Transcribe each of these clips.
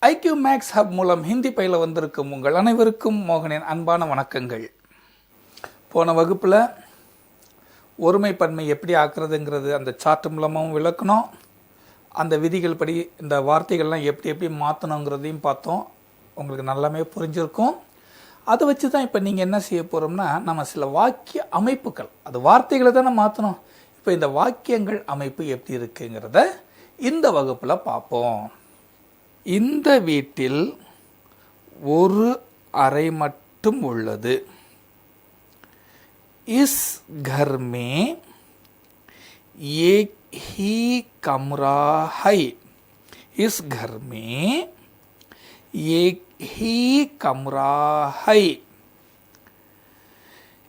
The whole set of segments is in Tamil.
ஐக்யூ மேக்ஸ் ஹப் மூலம் ஹிந்தி பயில வந்திருக்கும் உங்கள் அனைவருக்கும் மோகனின் அன்பான வணக்கங்கள். போன வகுப்பில் ஒருமைப்பன்மை எப்படி ஆக்குறதுங்கிறது அந்த சார்ட் மூலமாகவும் விளக்கணும். அந்த விதிகள் படி இந்த வார்த்தைகள்லாம் எப்படி மாற்றணுங்கிறதையும் பார்த்தோம். உங்களுக்கு நல்லாமே புரிஞ்சிருக்கும். அதை வச்சு தான் இப்போ நீங்கள் என்ன செய்ய போகிறோம்னா, நம்ம சில வாக்கிய அமைப்புகள், அது வார்த்தைகளை தானே மாற்றணும். இப்போ இந்த வாக்கியங்கள் அமைப்பு எப்படி இருக்குங்கிறத இந்த வகுப்பில் பார்ப்போம். இந்த வீட்டில் ஒரு அறை மட்டும் உள்ளது. इस घर में एक ही कमरा है. इस घर में एक ही कमरा है.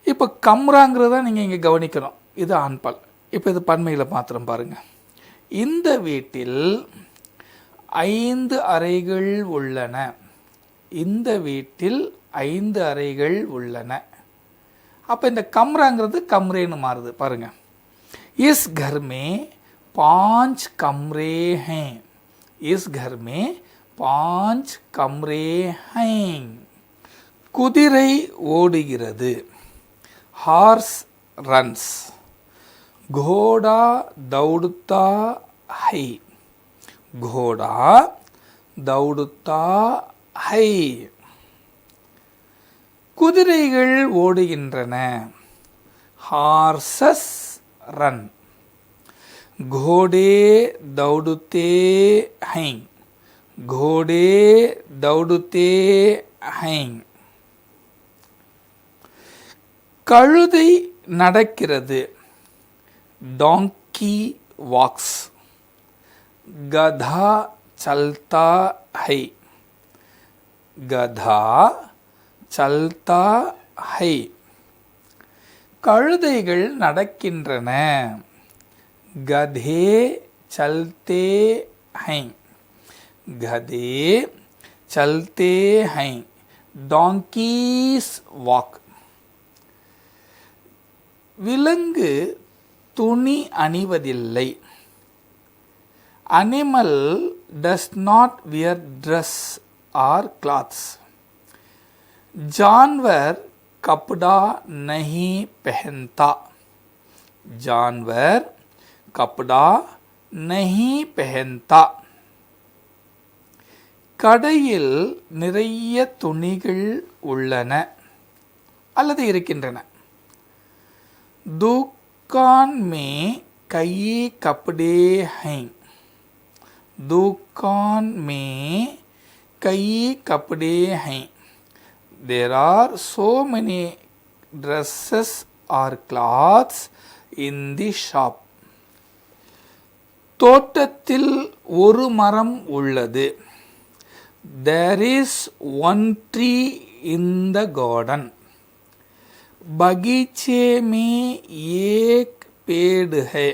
இப்போ கம்ராங்கிறத நீங்கள் இங்கே கவனிக்கணும். இது ஆண்பால். இப்போ இது பன்மையில் மாத்திரம் பாருங்கள். இந்த வீட்டில் 5 அறைகள் உள்ளன. இந்த வீட்டில் 5 அறைகள் உள்ளன. அப்போ இந்த கம்ராங்கிறது கம்ரேன்னு மாறுது பாருங்கள். इस घर में 5 कमरे हैं. इस घर में 5 कमरे हैं. குதிரை ஓடுகிறது. Horse runs. घोड़ा दौड़ता है. घोड़ा दौड़ता है. குதிரைகள் ஓடுகின்றன. Horses run. घोड़े दौड़ते हैं. घोड़े दौड़ते हैं. கழுதை நடக்கிறது. डोंकी वॉक्स. गधा चलता है. गधा चलता है. கழுதைகள் நடக்கின்றன. गधे चलते हैं. गधे चलते हैं. डोंकीस वॉक. விலங்கு துணி அணிவதில்லை. Animal does not wear dress or clothes. जानवर कपड़ा नहीं पहनता. जानवर कपड़ा नहीं पहनता. கடையில் நிறைய துணிகள் உள்ளன அல்லது இருக்கின்றன. दुकान में कई कपड़े हैं. दुकान में कई कपड़े हैं. There are so many dresses or clothes in the shop. தோட்டத்தில் ஒரு மரம் உள்ளது. There is one tree in the garden. बगीचे में एक पेड़ है.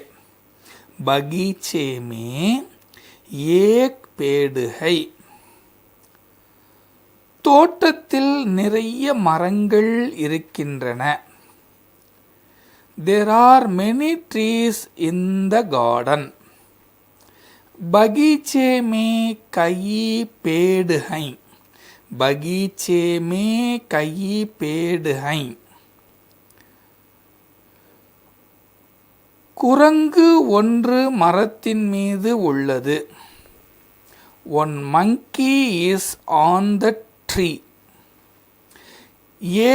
बगीचे में एक पेड़ है. தோட்டத்தில் நிறைய மரங்கள் இருக்கின்றன. There are many trees in the garden. बगीचे में कई पेड़ हैं. बगीचे में कई पेड़ हैं. குரங்கு ஒன்று மரத்தின் மீது உள்ளது. One monkey is on the tree.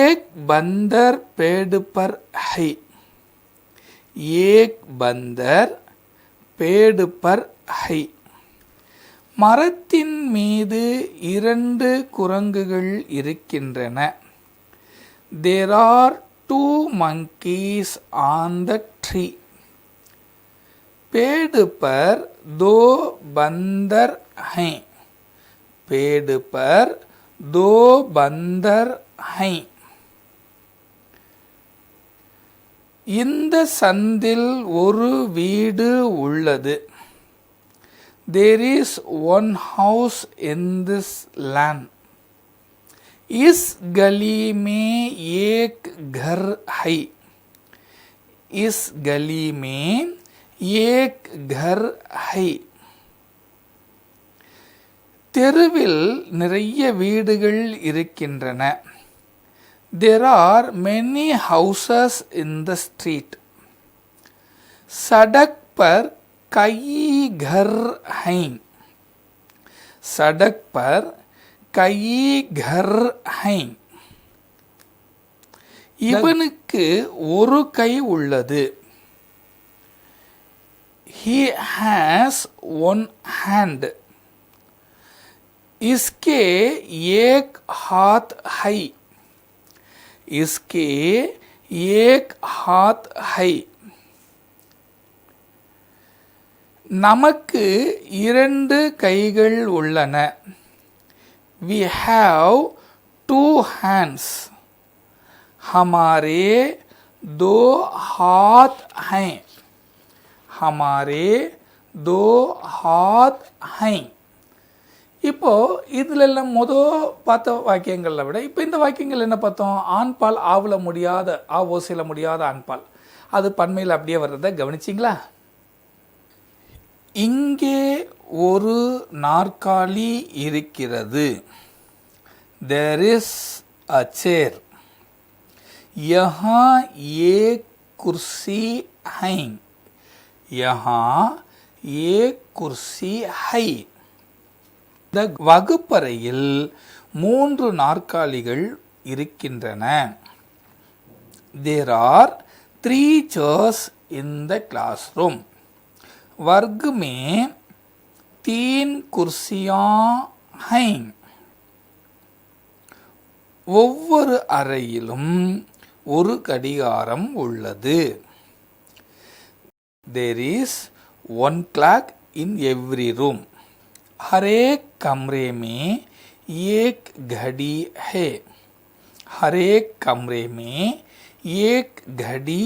एक बंदर पेड़ पर है. एक बंदर पेड़ पर है. மரத்தின் மீது 2 குரங்குகள் இருக்கின்றன. There are 2 monkeys on the tree. पेड़ पर 2 बंदर हैं. पेड़ पर 2 बंदर हैं. இந்த சந்தில் ஒரு வீடு உள்ளது. There is one house in this land. इस गली में एक घर है. इस गली में एक घर है. தெருவில் நிறைய வீடுகள் இருக்கின்றன. There are many houses in the street. सड़क पर कई घर हैं. सड़क पर कई घर हैं. இவனுக்கு ஒரு கை உள்ளது. He has one hand. इसके एक हाथ है. इसके एक हाथ है. நமக்கு இரண்டு கைகள் உள்ளன. We have two hands. हमारे दो हाथ हैं. हमारे दो हाथ हैं. இப்போ இதுல எல்லாம் பார்த்த வாக்கியங்களை விட இப்போ இந்த வாக்கியங்கள் என்ன பார்த்தோம்? ஆண்பால் ஆவல முடியாத ஓசையில முடியாத ஆண்பால், அது பன்மையில் அப்படியே வர்றதை கவனிச்சிங்களா? இங்கே ஒரு நாற்காலி இருக்கிறது. There is a chair. यहाँ एक कुर्सी है. यहाँ एक कुर्सी है. இந்த வகுப்பறையில் 3 நாற்காலிகள் இருக்கின்றன. There are 3 chairs in the classroom. वर्ग में 3 कुर्सियां हैं. ஒவ்வொரு அறையிலும் ஒரு கடிகாரம் உள்ளது. There is one clock in every room. हर एक कमरे में एक घड़ी है. हर एक कमरे में एक घड़ी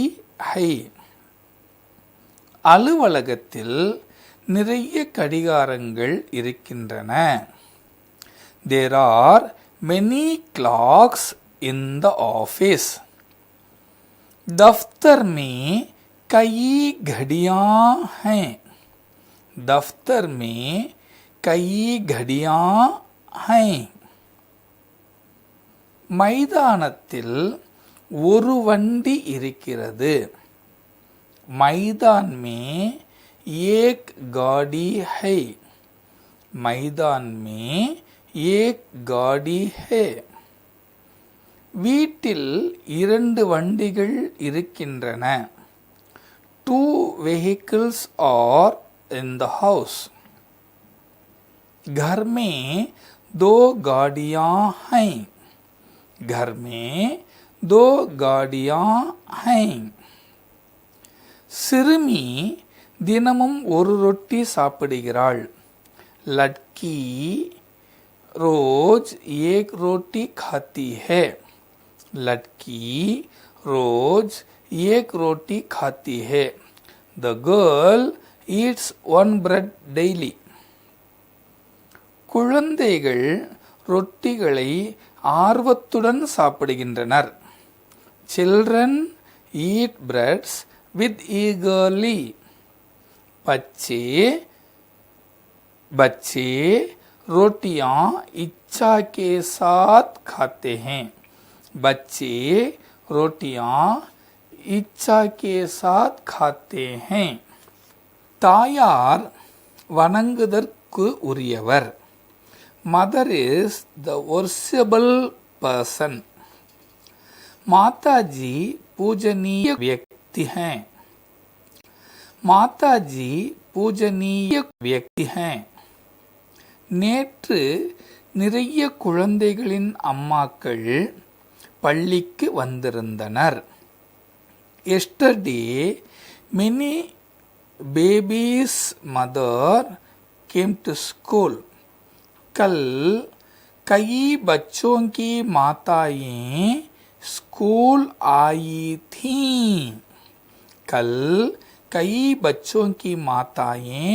है. அலுவலகத்தில் நிறைய கடிகாரங்கள் இருக்கின்றன. There are many clocks in the office. दफ्तर में कई घड़ियां हैं. दफ्तर में कई घड़ियां हैं. மைதானத்தில் ஒரு வண்டி இருக்கிறது. मैदान में एक गाड़ी है. मैदान में एक गाड़ी है. வீட்டில் 2 வண்டிகள் இருக்கின்றன. 2 vehicles are in the house. घर में 2 गाड़ियां हैं. घर में 2 गाड़ियां हैं. சிறுமி தினமும் ஒரு ரொட்டி சாப்பிடுகிறாள். लड़की रोज एक रोटी खाती है. लड़की रोज एक रोटी खाती है. The girl eats one bread daily. குழந்தைகள் ரொட்டிகளை ஆர்வத்துடன் சாப்பிடுகின்றனர். Children eat breads with eagerly. बच्चे रोटियां इच्छा के साथ खाते हैं. बच्चे रोटियां इच्छा के साथ खाते हैं. தாயார் வணங்குதற்கு உரியவர். Mother is the worshipable person. माताजी पूजनीय व्यक्ति हैं. माताजी पूजनीय व्यक्ति हैं. நேற்று நிறைய குழந்தைகளின் அம்மாக்கள் பள்ளிக்கு வந்திருந்தனர். Yesterday many babies' mother came to school. कल कई बच्चों की माताएं स्कूल आई थीं. कल कई बच्चों की माताएं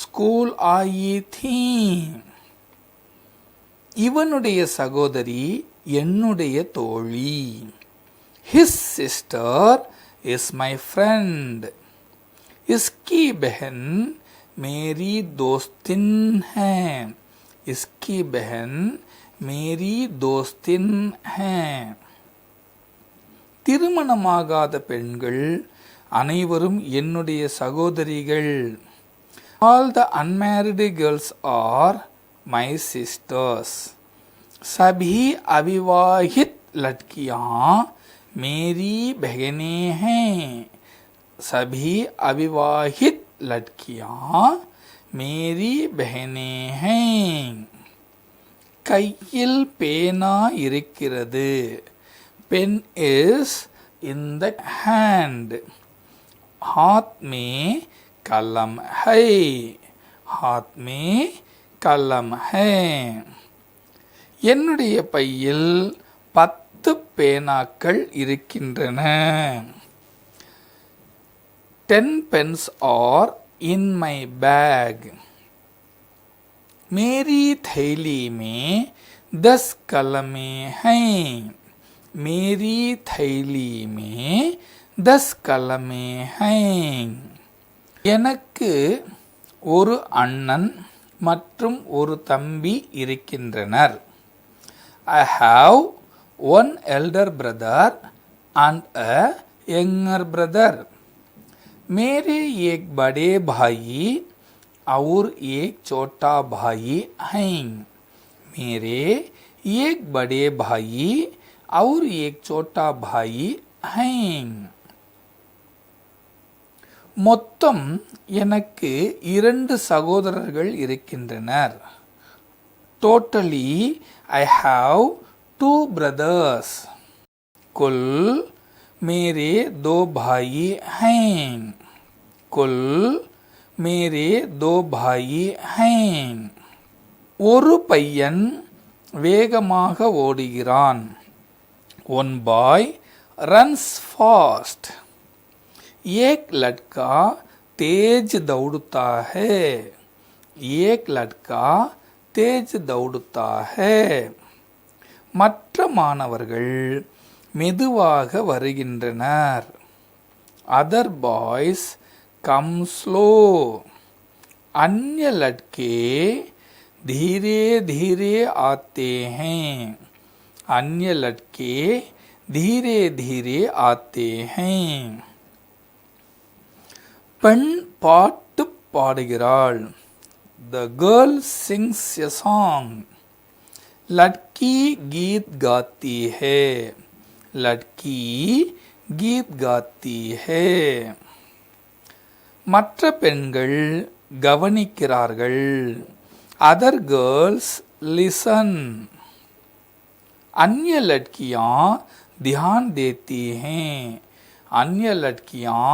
स्कूल आई थीं. இவனுடைய சகோதரி என்னுடைய தோழி. His sister is my friend. इसकी बहन मेरी दोस्तिन है. इसकी बहन मेरी दोस्तिन है. திருமணமாகாத பெண்கள் அனைவரும் என்னுடைய சகோதரிகள். All the unmarried girls are my sisters. सभी अविवाहित लड़कियां मेरी बहनें हैं. सभी अविवाहित लड़कियां मेरी बहनें हैं. கையில் பேனா இருக்கிறது. Pen is in the hand. हाथ में कलम है. हाथ में कलम है. என்னுடைய பையில் 10 பேனாக்கள் இருக்கின்றன. 10 pens are in my bag. मेरी थैली में 10 कलमें हैं. मेरी थैली में 10 कलमें हैं. எனக்கு ஒரு அண்ணன் மற்றும் ஒரு தம்பி இருக்கின்றனர். I have one elder brother and a younger brother. मेरे एक बड़े भाई और एक छोटा भाई हैं. मेरे एक बड़े भाई और एक छोटा भाई हैं. மொத்தம் எனக்கு 2 சகோதரர்கள் இருக்கின்றனர். Totally I have 2 brothers. कुल मेरे 2 भाई हैं. कुल मेरे 2 भाई हैं. ஒரு பையன் வேகமாக ஓடுகிறான். One boy runs fast. एक लड़का तेज दौड़ता है. एक लड़का तेज दौड़ता है. மற்ற மாணவர்கள் மெதுவாக வருகின்றனர். Other boys come slow. अन्य लड़के धीरे धीरे आते हैं. अन्य लड़के धीरे धीरे आते हैं. பெண் பாட்டு பாடுகிறாள். The girl sings a song. लड़की गीत गाती है. लड़की गीत गाती है. மற்ற பெண்கள் கவனிக்கிறார்கள். Other girls listen. अन्य लड़कियां ध्यान देती हैं. अन्य लड़कियां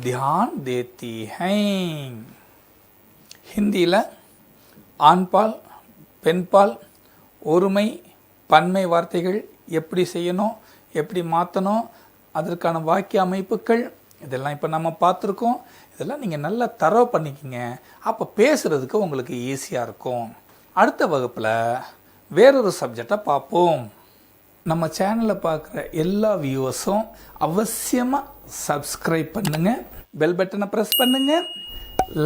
ध्यान देती हैं. ஹிந்தியில் ஆண்பால் பெண்பால் ஒருமை பன்மை வார்த்தைகள் எப்படி செய்யணும், எப்படி மாற்றணும், அதற்கான வாக்கிய அமைப்புகள் இதெல்லாம் இப்போ நம்ம பார்த்துருக்கோம். இதெல்லாம் நீங்கள் நல்லா தரவு பண்ணிக்கிங்க. அப்போ பேசுகிறதுக்கு உங்களுக்கு ஈஸியாக இருக்கும். அடுத்த வகுப்பில் வேறொரு சப்ஜெக்டை பார்ப்போம். நம்ம சேனலில் பார்க்குற எல்லா வியூவர்ஸும் அவசியமாக சப்ஸ்கிரைப் பண்ணுங்கள், பெல் பட்டனை ப்ரெஸ் பண்ணுங்கள்,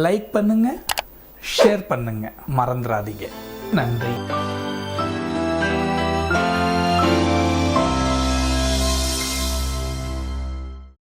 லைக் பண்ணுங்கள், ஷேர் பண்ணுங்கள், மறந்துடாதீங்க. நன்றி.